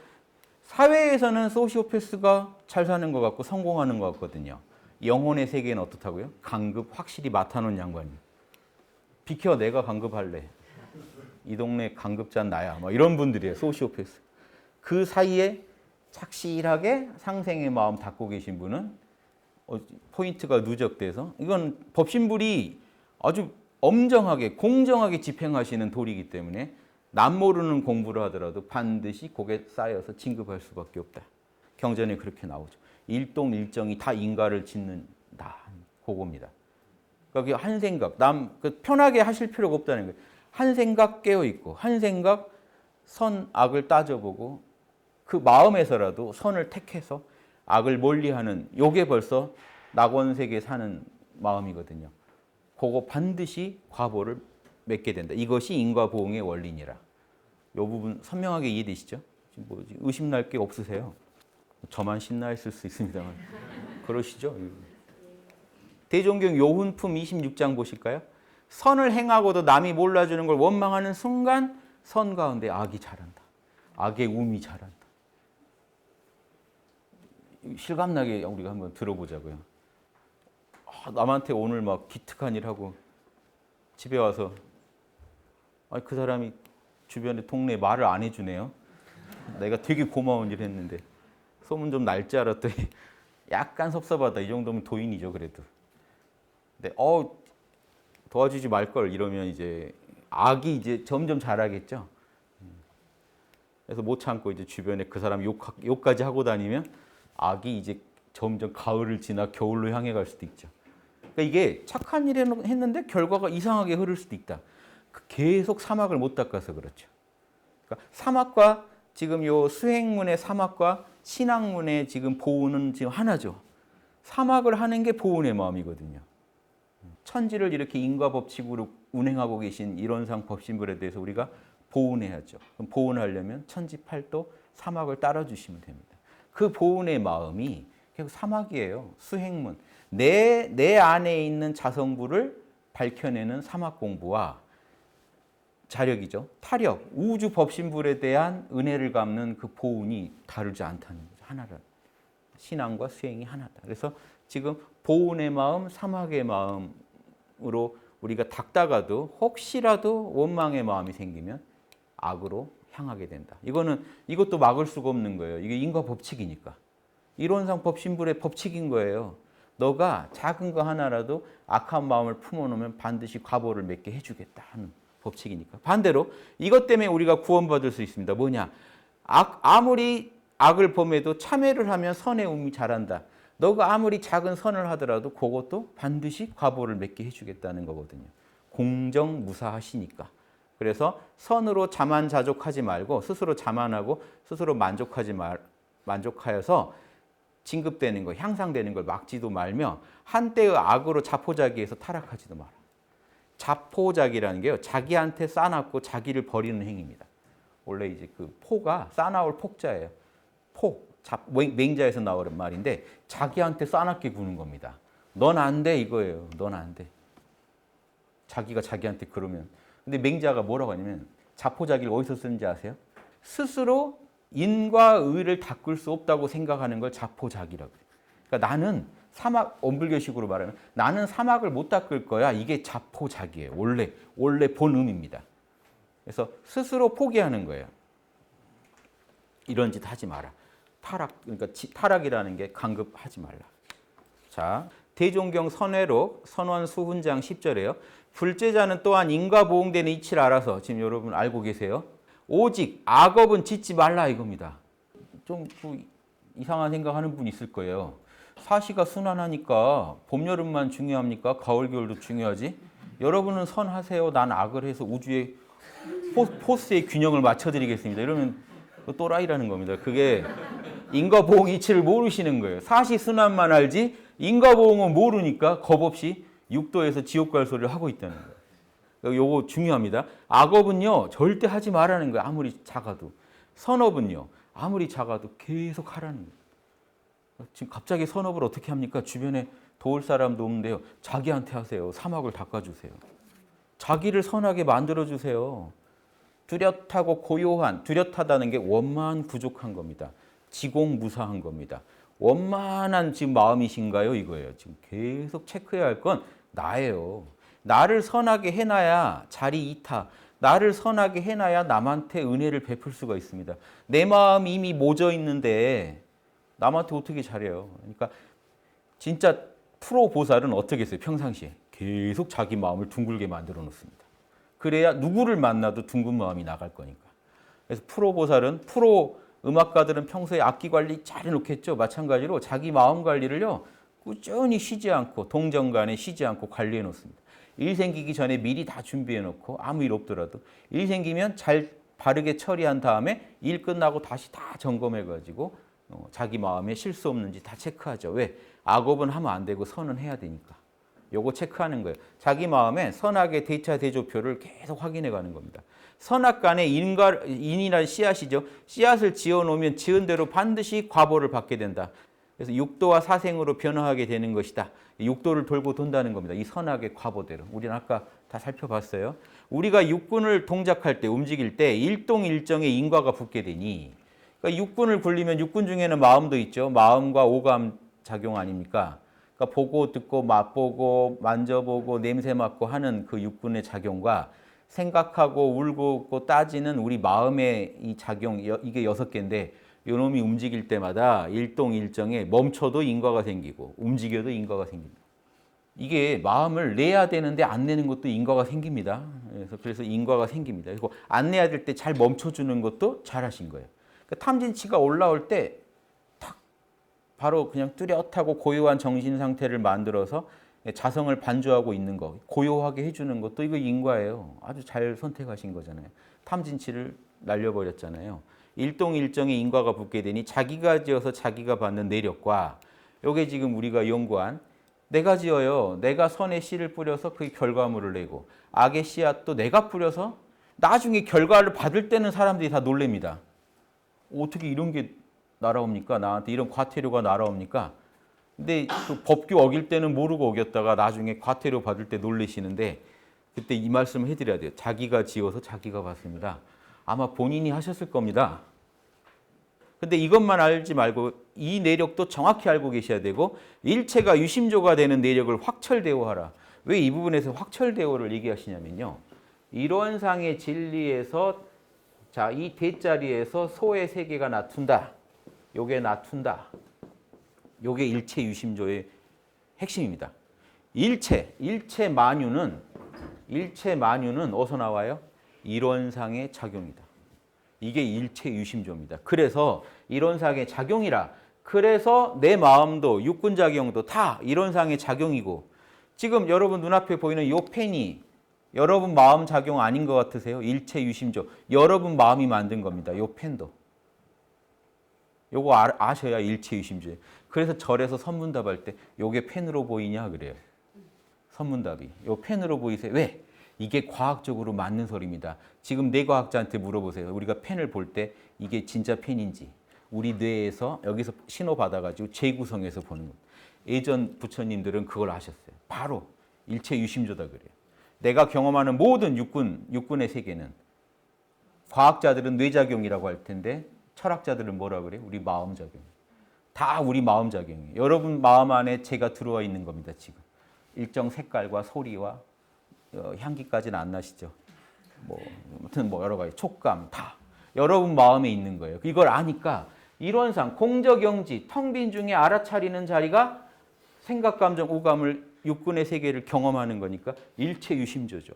사회에서는 소시오패스가 잘 사는 것 같고 성공하는 것 같거든요. 영혼의 세계는 어떻다고요? 강급 확실히 맡아놓은 양반이. 비켜 내가 강급할래. 이 동네 강급자는 나야. 막 이런 분들이에요. 소시오패스. 그 사이에 착실하게 상생의 마음 닫고 계신 분은 포인트가 누적돼서 이건 법신불이 아주 엄정하게 공정하게 집행하시는 도리이기 때문에 남 모르는 공부를 하더라도 반드시 곡에 쌓여서 진급할 수밖에 없다. 경전에 그렇게 나오죠. 일동일정이 다 인가를 짓는다. 그겁니다. 그러니까 한 생각, 편하게 하실 필요가 없다는 거예요. 한 생각 깨어있고 한 생각 선, 악을 따져보고 그 마음에서라도 선을 택해서 악을 멀리하는 요게 벌써 낙원세계 사는 마음이거든요. 그거 반드시 과보를 맺게 된다. 이것이 인과보응의 원리니라. 이 부분 선명하게 이해되시죠? 지금 뭐 의심날 게 없으세요? 저만 신나 있을 수 있습니다만 그러시죠? 대종경 요훈품 26장 보실까요? 선을 행하고도 남이 몰라주는 걸 원망하는 순간 선 가운데 악이 자란다. 악의 움이 자란다. 실감나게 우리가 한번 들어보자고요. 남한테 오늘 막 기특한 일 하고 집에 와서 그 사람이 주변에 동네에 말을 안 해주네요. 내가 되게 고마운 일 했는데 소문 좀 날 줄 알았더니 약간 섭섭하다. 이 정도면 도인이죠, 그래도. 근데 도와주지 말 걸 이러면 이제 악이 이제 점점 자라겠죠. 그래서 못 참고 이제 주변에 그 사람 욕까지 하고 다니면 악이 이제 점점 가을을 지나 겨울로 향해 갈 수도 있죠. 그러니까 이게 착한 일 했는데 결과가 이상하게 흐를 수도 있다. 계속 사막을 못 닦아서 그렇죠. 그러니까 사막과 지금 요 수행문의 사막과 신앙문의 지금 보은은 지금 하나죠. 사막을 하는 게 보은의 마음이거든요. 천지를 이렇게 인과법칙으로 운행하고 계신 이론상 법신불에 대해서 우리가 보은해야죠. 그럼 보은하려면 천지팔도 사막을 따라주시면 됩니다. 그 보은의 마음이 결국 사막이에요. 수행문. 내 안에 있는 자성부를 밝혀내는 사막 공부와 자력이죠. 타력, 우주 법신불에 대한 은혜를 갚는 그 보은이 다르지 않다는 거죠. 하나라. 신앙과 수행이 하나다. 그래서 지금 보은의 마음, 사막의 마음으로 우리가 닦다가도 혹시라도 원망의 마음이 생기면 악으로 향하게 된다. 이것도 막을 수가 없는 거예요. 이게 인과 법칙이니까. 이론상 법신불의 법칙인 거예요. 너가 작은 거 하나라도 악한 마음을 품어놓으면 반드시 과보를 맺게 해주겠다 하는 법칙이니까. 반대로 이것 때문에 우리가 구원받을 수 있습니다. 뭐냐? 아무리 악을 범해도 참회를 하면 선의 움이 자란다. 너가 아무리 작은 선을 하더라도 그것도 반드시 과보를 맺게 해주겠다는 거거든요. 공정무사하시니까. 그래서 선으로 자만자족하지 말고 스스로 자만하고 스스로 만족하여서 진급되는 거, 향상되는 걸 막지도 말며 한때의 악으로 자포자기에서 타락하지도 마라. 자포자기라는 게요, 자기한테 싸놨고 자기를 버리는 행위입니다. 원래 이제 그 포가 싸나올 폭자예요. 맹자에서 나오는 말인데 자기한테 싸납게 구는 겁니다. 넌 안 돼 이거예요. 넌 안 돼. 자기가 자기한테 그러면. 근데 맹자가 뭐라고 하냐면 자포자기를 어디서 쓰는지 아세요? 스스로 인과 의를 닦을 수 없다고 생각하는 걸 자포자기라고 해요. 그러니까 나는 사막, 엄불교식으로 말하면 나는 사막을 못 닦을 거야. 이게 자포자기예요. 원래 본음입니다. 그래서 스스로 포기하는 거예요. 이런 짓 하지 마라. 그러니까 타락이라는 게 강급하지 말라. 자, 대종경 선회록 선원 수훈장 10절에요. 불제자는 또한 인과 보응되는 이치를 알아서 지금 여러분 알고 계세요. 오직 악업은 짓지 말라 이겁니다. 좀 이상한 생각하는 분 있을 거예요. 사시가 순환하니까 봄, 여름만 중요합니까? 가을, 겨울도 중요하지? 여러분은 선하세요. 난 악을 해서 우주의 포스의 균형을 맞춰드리겠습니다. 이러면 또라이라는 겁니다. 그게 인과보응 이치를 모르시는 거예요. 사시 순환만 알지 인과보응은 모르니까 겁없이 육도에서 지옥 갈 소리를 하고 있다는 거예요. 요거 중요합니다. 악업은요 절대 하지 말라는 거예요. 아무리 작아도. 선업은요 아무리 작아도 계속 하라는 거예요. 지금 갑자기 선업을 어떻게 합니까? 주변에 도울 사람도 없는데요. 자기한테 하세요. 사막을 닦아주세요. 자기를 선하게 만들어주세요. 뚜렷하고 고요한, 뚜렷하다는 게 원만 부족한 겁니다. 지공무사한 겁니다. 원만한 지금 마음이신가요? 이거예요. 지금 계속 체크해야 할 건 나예요. 나를 선하게 해놔야 자리 이타, 나를 선하게 해놔야 남한테 은혜를 베풀 수가 있습니다. 내 마음이 이미 모져 있는데 남한테 어떻게 잘해요? 그러니까 진짜 프로 보살은 어떻게 했어요? 평상시에 계속 자기 마음을 둥글게 만들어 놓습니다. 그래야 누구를 만나도 둥근 마음이 나갈 거니까. 그래서 프로 보살은 프로 음악가들은 평소에 악기 관리 잘 해놓겠죠. 마찬가지로 자기 마음 관리를요 꾸준히 쉬지 않고 동정간에 쉬지 않고 관리해 놓습니다. 일 생기기 전에 미리 다 준비해 놓고 아무 일 없더라도 일 생기면 잘 바르게 처리한 다음에 일 끝나고 다시 다 점검해 가지고 자기 마음에 실수 없는지 다 체크하죠. 왜? 악업은 하면 안 되고 선은 해야 되니까. 요거 체크하는 거예요. 자기 마음에 선악의 대차 대조표를 계속 확인해 가는 겁니다. 선악간의 인이라는 씨앗이죠. 씨앗을 지어놓으면 지은 대로 반드시 과보를 받게 된다. 그래서 육도와 사생으로 변화하게 되는 것이다. 육도를 돌고 돈다는 겁니다. 이 선악의 과보대로. 우리는 아까 다 살펴봤어요. 우리가 육군을 동작할 때, 움직일 때 일동일정의 인과가 붙게 되니 그러니까 육군을 굴리면 육군 중에는 마음도 있죠. 마음과 오감 작용 아닙니까? 그러니까 보고 듣고 맛보고 만져보고 냄새 맡고 하는 그 육군의 작용과 생각하고 울고 웃고 따지는 우리 마음의 이 작용 이게 6개인데 요놈이 움직일 때마다 일동일정에 멈춰도 인과가 생기고 움직여도 인과가 생깁니다. 이게 마음을 내야 되는데 안 내는 것도 인과가 생깁니다. 그래서 인과가 생깁니다. 그리고 안 내야 될 때 잘 멈춰주는 것도 잘하신 거예요. 그러니까 탐진치가 올라올 때 탁 바로 그냥 뚜렷하고 고요한 정신 상태를 만들어서 자성을 반주하고 있는 거, 고요하게 해주는 것도 이거 인과예요. 아주 잘 선택하신 거잖아요. 탐진치를 날려버렸잖아요. 일동일정의 인과가 붙게 되니 자기가 지어서 자기가 받는 내력과 이게 지금 우리가 연구한 내가 지어요. 내가 선의 씨를 뿌려서 그 결과물을 내고 악의 씨앗도 내가 뿌려서 나중에 결과를 받을 때는 사람들이 다 놀랍니다. 어떻게 이런 게 날아옵니까? 나한테 이런 과태료가 날아옵니까? 근데 그 법규 어길 때는 모르고 어겼다가 나중에 과태료 받을 때 놀라시는데 그때 이 말씀을 해드려야 돼요. 자기가 지어서 자기가 받습니다. 아마 본인이 하셨을 겁니다. 근데 이것만 알지 말고 이 내력도 정확히 알고 계셔야 되고 일체가 유심조가 되는 내력을 확철대오하라. 왜 이 부분에서 확철대오를 얘기하시냐면요. 이론상의 진리에서 자, 이 대자리에서 소의 세계가 나툰다. 요게 나툰다. 요게 일체 유심조의 핵심입니다. 일체 만유는 어디서 나와요? 이론상의 작용이다. 이게 일체 유심조입니다. 그래서 이론상의 작용이라. 그래서 내 마음도 육군작용도 다 이론상의 작용이고 지금 여러분 눈앞에 보이는 요 펜이 여러분 마음 작용 아닌 것 같으세요? 일체 유심조. 여러분 마음이 만든 겁니다. 요 펜도. 요거 아셔야 일체 유심조예요. 그래서 절에서 선문답할 때 요게 펜으로 보이냐 그래요. 선문답이. 요 펜으로 보이세요. 왜? 이게 과학적으로 맞는 소리입니다. 지금 뇌과학자한테 물어보세요. 우리가 펜을 볼 때 이게 진짜 펜인지 우리 뇌에서 여기서 신호 받아가지고 재구성해서 보는 것. 예전 부처님들은 그걸 아셨어요. 바로 일체 유심조다 그래요. 내가 경험하는 모든 육군의 세계는 과학자들은 뇌작용이라고 할 텐데 철학자들은 뭐라 그래요? 우리 마음작용. 다 우리 마음작용이에요. 여러분 마음 안에 제가 들어와 있는 겁니다. 지금. 일정 색깔과 소리와 향기까지는 안 나시죠. 아무튼 여러 가지 촉감 다 여러분 마음에 있는 거예요. 이걸 아니까 이론상 공저경지 텅 빈 중에 알아차리는 자리가 생각, 감정, 오감을 육군의 세계를 경험하는 거니까 일체 유심조죠.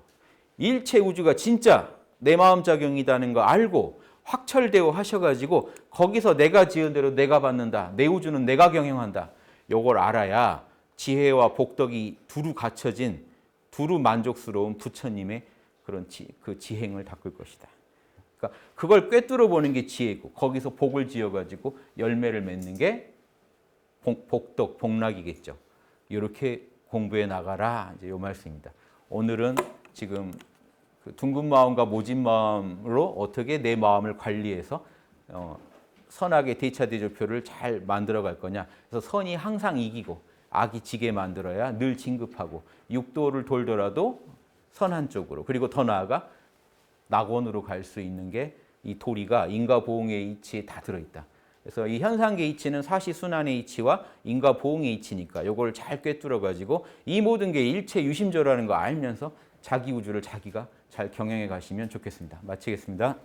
일체 우주가 진짜 내 마음 작용이라는 거 알고 확철대오 하셔가지고 거기서 내가 지은 대로 내가 받는다. 내 우주는 내가 경영한다. 요걸 알아야 지혜와 복덕이 두루 갖춰진 두루 만족스러운 부처님의 그런 그 지행을 닦을 것이다. 그러니까 그걸 꿰뚫어 보는 게 지혜고 거기서 복을 지어가지고 열매를 맺는 게 복덕, 복락이겠죠. 이렇게 공부해 나가라. 이제 요 말씀입니다. 오늘은 지금 그 둥근 마음과 모진 마음으로 어떻게 내 마음을 관리해서 선악의 대차대조표를 잘 만들어 갈 거냐. 그래서 선이 항상 이기고 악이 지게 만들어야 늘 진급하고 육도를 돌더라도 선한 쪽으로 그리고 더 나아가 낙원으로 갈 수 있는 게 이 도리가 인과보응의 이치에 다 들어있다. 그래서 이 현상계 이치는 사시순환의 이치와 인과보응의 이치니까 이걸 잘 꿰뚫어 가지고 이 모든 게 일체 유심조라는 거 알면서 자기 우주를 자기가 잘 경영해 가시면 좋겠습니다. 마치겠습니다.